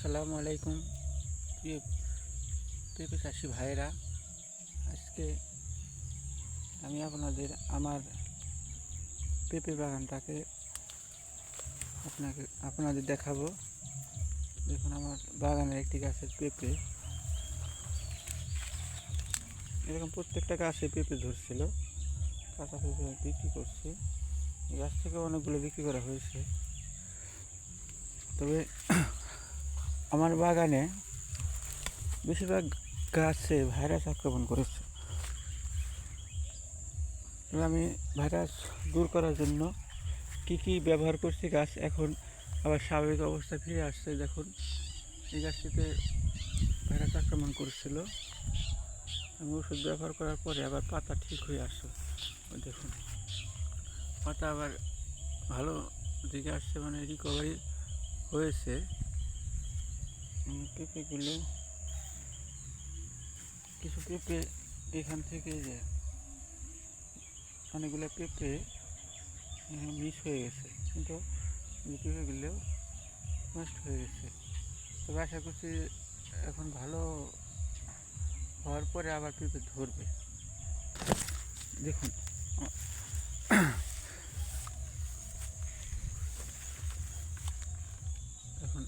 আসসালামু আলাইকুম প্রিয় পেঁপে চাষি ভাইয়েরা। আজকে আমি আমার পেঁপে বাগানটাকে আপনাদের দেখাবো। দেখুন, আমার বাগানের একটি গাছের পেঁপে, এরকম প্রত্যেকটা গাছে পেঁপে ধরছিল। কাঁচা পেঁপে বিক্রি করছি, এই গাছ থেকে অনেকগুলো বিক্রি করা হয়েছে। তবে আমার বাগানে বেশিরভাগ গাছে ভাইরাস আক্রমণ করেছে। আমি ভাইরাস দূর করার জন্য কি ব্যবহার করছি, গাছ এখন আবার স্বাভাবিক অবস্থায় ফিরে আসছে। দেখুন, এই গাছটিতে ভাইরাস আক্রমণ করেছিল, আমি ওষুধ ব্যবহার করার পরে আবার পাতা ঠিক হয়ে আসছে। দেখুন, পাতা আবার ভালো দিকে আসছে, মানে রিকভারি হয়েছে। পেঁপেগুলো, কিছু পেঁপে এখান থেকে যে অনেকগুলো পেঁপে মিস হয়ে গেছে, কিন্তু পেঁপেগুলো নষ্ট হয়ে গেছে। তবে আশা করছি এখন ভালো হওয়ার পরে আবার পেঁপে ধরবে। দেখুন, এখন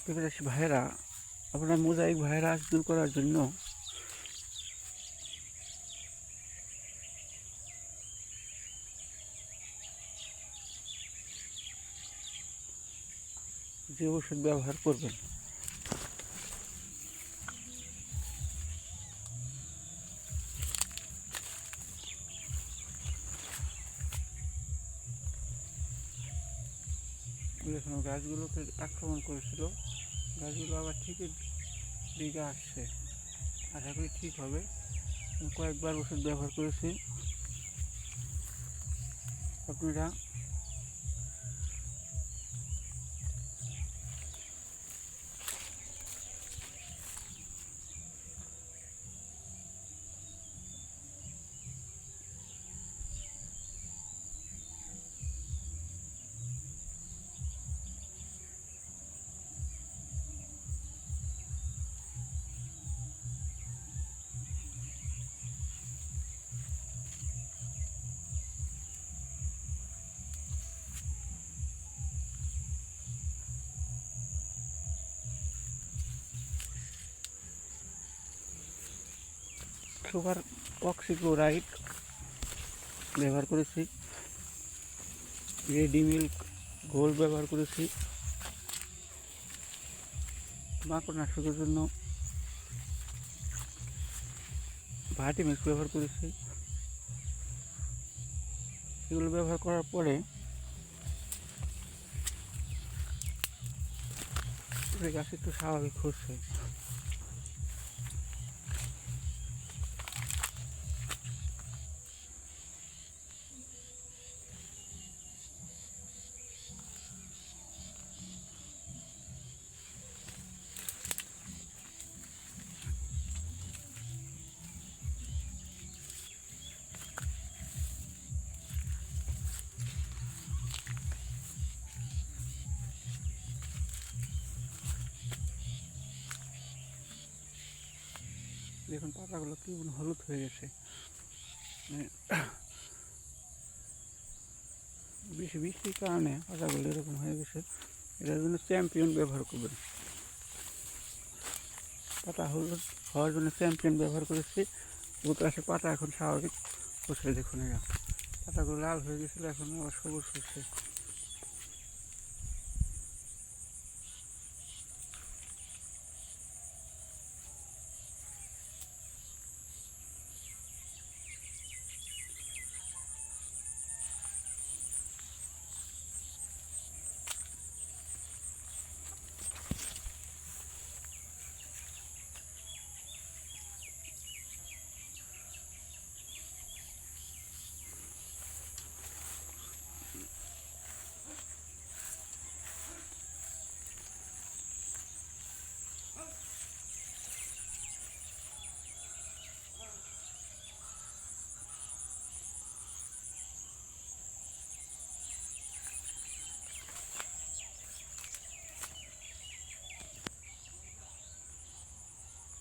পেঁপে চাষি ভাইয়েরা, আপনার মোজাইক ভাইরাস দূর করার জন্য যে ওষুধ ব্যবহার করবেন, দেখুন গাছগুলোকে আক্রমণ করেছিল, গাছগুলো আবার ঠিকই দিকে আসছে। আশা করি ঠিক হবে। কয়েকবার ওষুধ ব্যবহার করেছি, আপনারা সুপার অক্সিক্লোরাইড ব্যবহার করেছি, রেডি মিল্ক গোল্ড ব্যবহার করেছি, মাকড়নাশকের জন্য ভার্টিমিক্স ব্যবহার করেছি। এগুলো ব্যবহার করার পরে গাছ একটু স্বাভাবিক হচ্ছে। দেখুন, পাতাগুলো কি হলুদ হয়ে গেছে, বৃষ্টির কারণে পাতাগুলো এরকম হয়ে গেছে। এটার জন্য চ্যাম্পিয়ন ব্যবহার করবেন। পাতা হলুদ হওয়ার জন্য চ্যাম্পিয়ন ব্যবহার করেছি। গাছের পাতা এখন স্বাভাবিক হচ্ছে। দেখুন, এরা পাতাগুলো লাল হয়ে গেছিলো, এখন আবার সবুজ হচ্ছে।